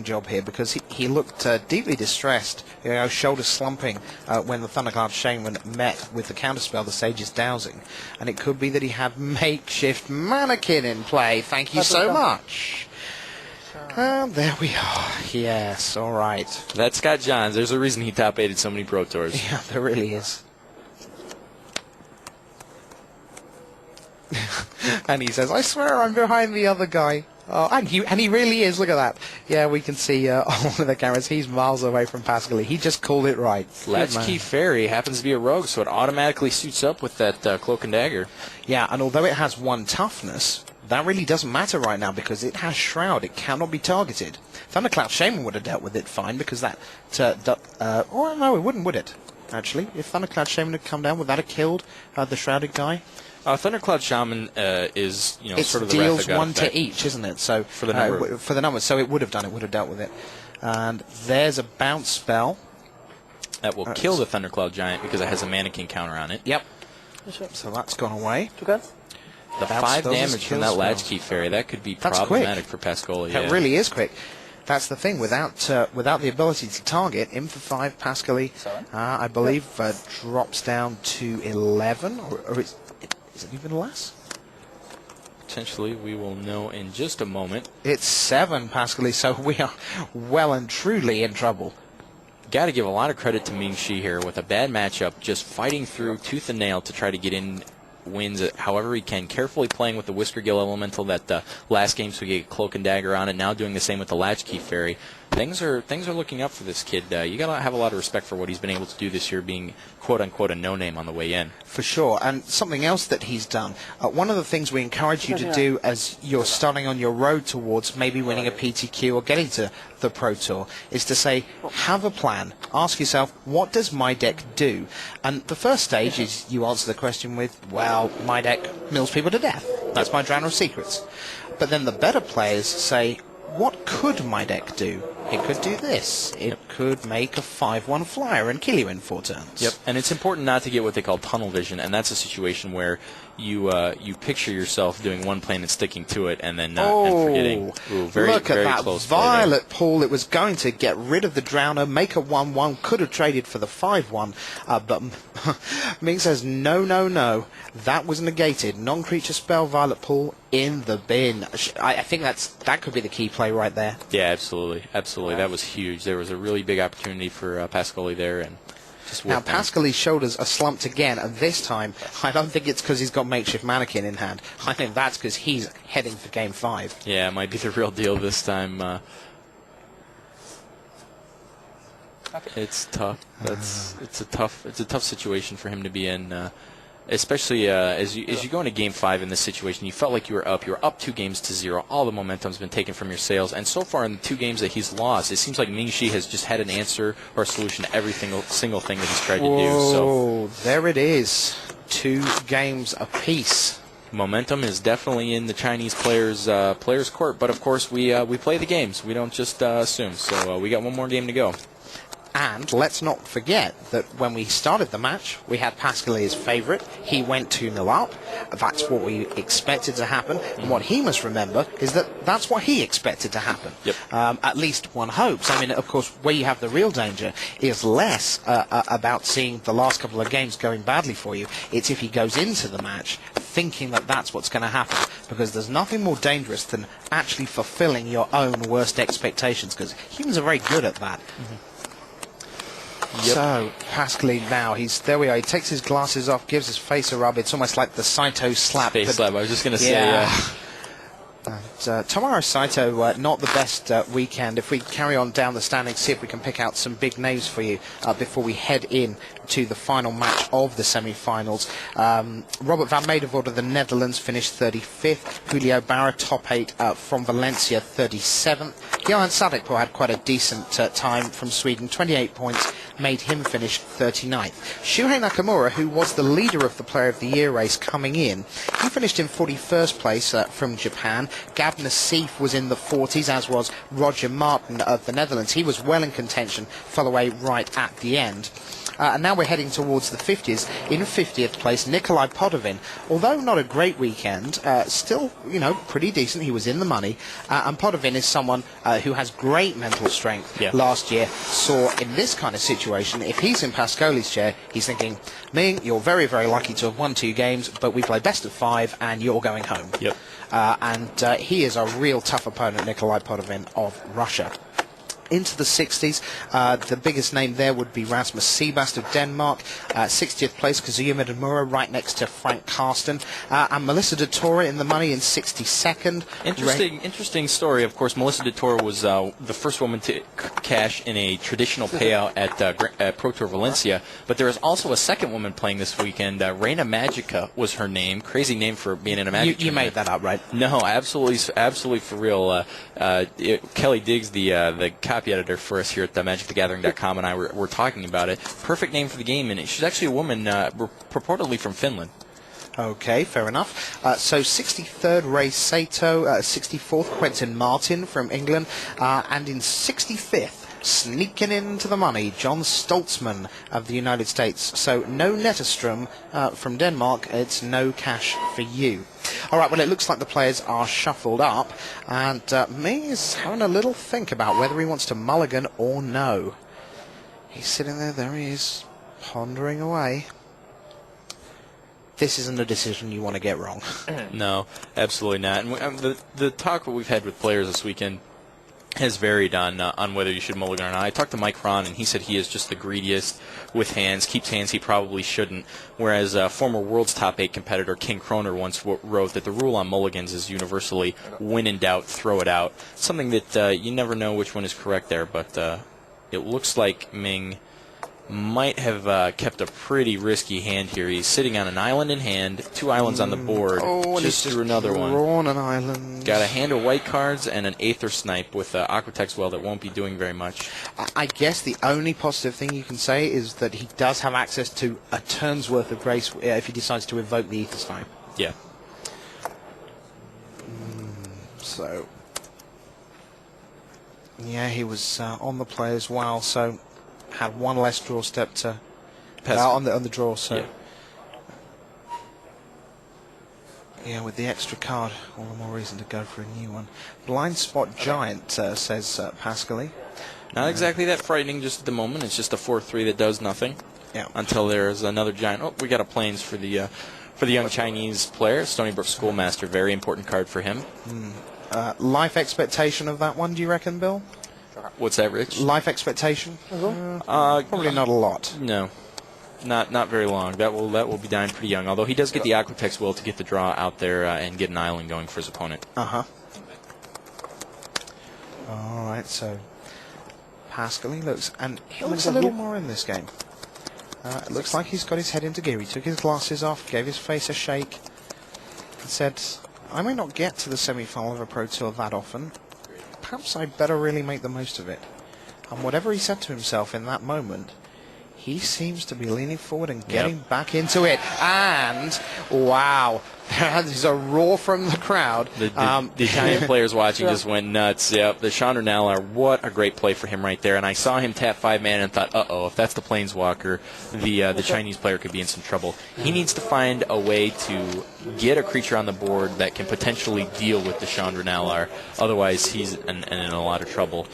job here because he looked deeply distressed, shoulders slumping when the Thundercloud Shaman met with the counterspell, the Sage's Dowsing. And it could be that he had makeshift mannequin in play. Thank you so much. And there we are. Yes, all right. That's Scott Johns. There's a reason he top 8'd so many Pro Tours. Yeah, there really is. And he says, I swear I'm behind the other guy. Oh, and he really is. Look at that. Yeah, we can see on one of the cameras. He's miles away from Pascaly. He just called it right. Latchkey Fairy happens to be a rogue, so it automatically suits up with that Cloak and Dagger. Yeah, and although it has 1 toughness, that really doesn't matter right now because it has Shroud. It cannot be targeted. Thundercloud Shaman would have dealt with it fine because that... or no, it wouldn't, would it? Actually, if Thundercloud Shaman had come down, would that have killed the Shrouded guy? Thundercloud Shaman is, it sort of the deals Wrath of God 1 effect. to each, isn't it? So for the number. For the number, so it would have done. It would have dealt with it. And there's a bounce spell That will kill the Thundercloud Giant because it has a mannequin counter on it. Yep. So that's gone away. The 5 damage from that Latchkey Fairy, that could be problematic for Pascaly. It really is quick. That's the thing. Without the ability to target, in for 5, Pascaly, I believe, drops down to 11, or is it even less? Potentially, we will know in just a moment. It's 7, Pascaly, so we are well and truly in trouble. Got to give a lot of credit to Mingi here with a bad matchup, just fighting through tooth and nail to try to get in wins it however he can, carefully playing with the Whisker Gill Elemental that last game, so he get Cloak and Dagger on it, now doing the same with the Latchkey Fairy. Things are looking up for this kid. You got to have a lot of respect for what he's been able to do this year, being quote-unquote a no-name on the way in. For sure, and something else that he's done, one of the things we encourage you to do as you're starting on your road towards maybe winning a PTQ or getting to the Pro Tour, is to say, have a plan. Ask yourself, what does my deck do? And the first stage is you answer the question with, well, my deck mills people to death. That's my Drown of Secrets. But then the better players say, what could my deck do? It could do this. It could make a 5/1 flyer and kill you in 4 turns. Yep, and it's important not to get what they call tunnel vision, and that's a situation where you picture yourself doing one plan and sticking to it, and then and forgetting. Ooh, look at very that close violet pool. It was going to get rid of the Drowner, make a 1/1, could have traded for the 5/1, but Ming says no, no, no. That was negated. Non-creature spell, violet pool in the bin. I think that could be the key play right there. Yeah, absolutely, absolutely. That was huge. There was a really big opportunity for Pascaly there, and just now Pascaly's shoulders are slumped again, and this time I don't think it's because he's got makeshift mannequin in hand. I think that's because he's heading for game 5. Yeah, it might be the real deal this time. It's tough. It's a tough situation for him to be in. Especially as you go into Game 5 in this situation, you felt like you were up. You were up 2 games to 0. All the momentum's been taken from your sails. And so far in the 2 games that he's lost, it seems like Mingi has just had an answer or a solution to every single thing that he's tried to do. So there it is. 2 games apiece. Momentum is definitely in the Chinese players' court. But of course, we play the games. We don't just assume. So we got 1 more game to go. And let's not forget that when we started the match, we had Pascaly as favourite. He went 2-0 up. That's what we expected to happen. And what he must remember is that that's what he expected to happen. Yep. At least one hopes. I mean, of course, where you have the real danger is less about seeing the last couple of games going badly for you. It's if he goes into the match thinking that that's what's going to happen. Because there's nothing more dangerous than actually fulfilling your own worst expectations. Because humans are very good at that. Yep. So, Pascaly now, there we are, he takes his glasses off, gives his face a rub, it's almost like the Saito slap. Face slap, I was just going to say, yeah. Tomorrow Saito, not the best weekend. If we carry on down the standings, see if we can pick out some big names for you before we head in to the final match of the semi-finals. Robert van Meijdenvoorde of the Netherlands finished 35th. Julio Barra, top 8 from Valencia, 37th. Johan Sadekpo had quite a decent time from Sweden, 28 points, made him finish 39th. Shuhei Nakamura, who was the leader of the Player of the Year race coming in, he finished in 41st place from Japan. Gab Nassif was in the 40s, as was Roger Martin of the Netherlands. He was well in contention, fell away right at the end. and now we're heading towards the 50s. In 50th place, Nikolai Podovin. Although not a great weekend, still, you know, pretty decent. He was in the money. And Podovin is someone who has great mental strength. Yeah. Last year, saw in this kind of situation, if he's in Pascoli's chair, he's thinking, Ming, you're very, very lucky to have won 2 games, but we play best of 5 and you're going home. Yep. And he is a real tough opponent, Nikolai Podovin of Russia. Into the 60s, the biggest name there would be Rasmus Seebast of Denmark. 60th place, Kazuya Midamura, right next to Frank Karsten. And Melissa de Tore in the money in 62nd. Interesting story. Of course, Melissa de Tore was the first woman to cash in a traditional payout at Pro Tour Valencia. But there is also a second woman playing this weekend. Reina Magica was her name. Crazy name for being in a Magic You made that up, right? No, absolutely for real. Kelly Diggs, the copy editor for us here at MagicTheGathering.com, and I were talking about it. Perfect name for the game, and she's actually a woman purportedly from Finland. Okay, fair enough. So 63rd, Ray Sato, 64th, Quentin Martin from England, and in 65th, sneaking into the money, John Stoltzman of the United States. So no Netterstrom from Denmark, it's no cash for you. All right, well, it looks like the players are shuffled up, and Ming is having a little think about whether he wants to mulligan or no. He's sitting there he is, pondering away. This isn't a decision you want to get wrong. No, absolutely not. And the talk that we've had with players this weekend has varied on whether you should mulligan or not. I talked to Mike Ron, and he said he is just the greediest with hands, keeps hands he probably shouldn't, whereas former World's Top 8 competitor King Kroner once wrote that the rule on mulligans is universally, when in doubt, throw it out. Something that you never know which one is correct there, but it looks like Ming might have kept a pretty risky hand here. He's sitting on an island in hand, 2 islands on the board. Oh, and just drew another one. Drawn an island. Got a hand of white cards and an Aether Snipe with Aquatex Well that won't be doing very much. I guess the only positive thing you can say is that he does have access to a turn's worth of grace if he decides to evoke the Aether Snipe. Yeah. So, yeah, he was on the play as well, so had one less draw step to on the draw. So, yeah, with the extra card, all the more reason to go for a new one. Blind Spot Giant, says Pascali. Not exactly that frightening just at the moment. It's just a 4-3 that does nothing. Yeah. Until there's another giant. Oh, we got a plains for the young Chinese player, Stony Brook Schoolmaster. Very important card for him. Life expectation of that one, do you reckon, Bill? What's that, Rich? Life expectation? Probably not a lot. No, not very long. That will be dying pretty young. Although he does get the Aquatex Will to get the draw out there and get an island going for his opponent. All right, so Pascali looks a little more in this game. It looks like he's got his head into gear. He took his glasses off, gave his face a shake, and said, "I may not get to the semi-final of a Pro Tour that often. Perhaps I'd better really make the most of it." And whatever he said to himself in that moment, he seems to be leaning forward and getting back into it. And, wow, there is a roar from the crowd. The Italian players watching just went nuts. Yep, the Chandron, what a great play for him right there. And I saw him tap 5-man and thought, uh-oh, if that's the Planeswalker, the Chinese player could be in some trouble. He needs to find a way to get a creature on the board that can potentially deal with the Chandron. Otherwise, he's in a lot of trouble.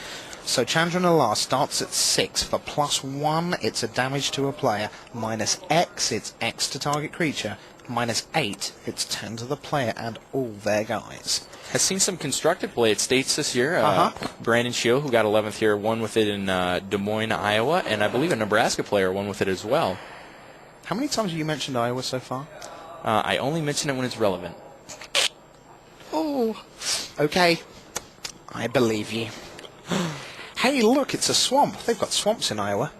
So Chandron Alar starts at 6. For +1, it's a damage to a player. -X, it's X to target creature. -8, it's 10 to the player and all their guys. Has seen some constructive play at States this year. Brandon Shio, who got 11th here, won with it in Des Moines, Iowa, and I believe a Nebraska player won with it as well. How many times have you mentioned Iowa so far? I only mention it when it's relevant. Oh, okay. I believe you. Hey, look, it's a swamp. They've got swamps in Iowa.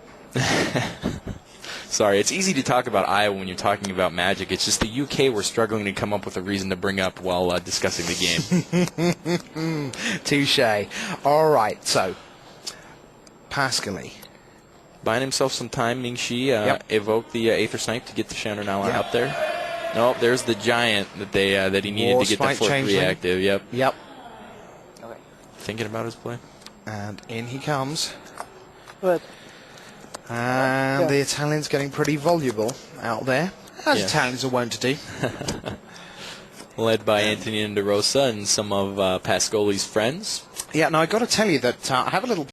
Sorry, it's easy to talk about Iowa when you're talking about Magic. It's just the UK we're struggling to come up with a reason to bring up while discussing the game. Touche. All right, so Pascali. Buying himself some time, Ming-Chi evoked the Aether Snipe to get the Chandron out there. Nope, there's the giant that he needed to get the 4-3 active. Yep. Thinking about his play. And in he comes. Good. And the Italian's getting pretty voluble out there, as Yeah. Italians are wont to do. Led by Anthony De Rosa and some of Pascoli's friends. Yeah, now I've got to tell you that I have a little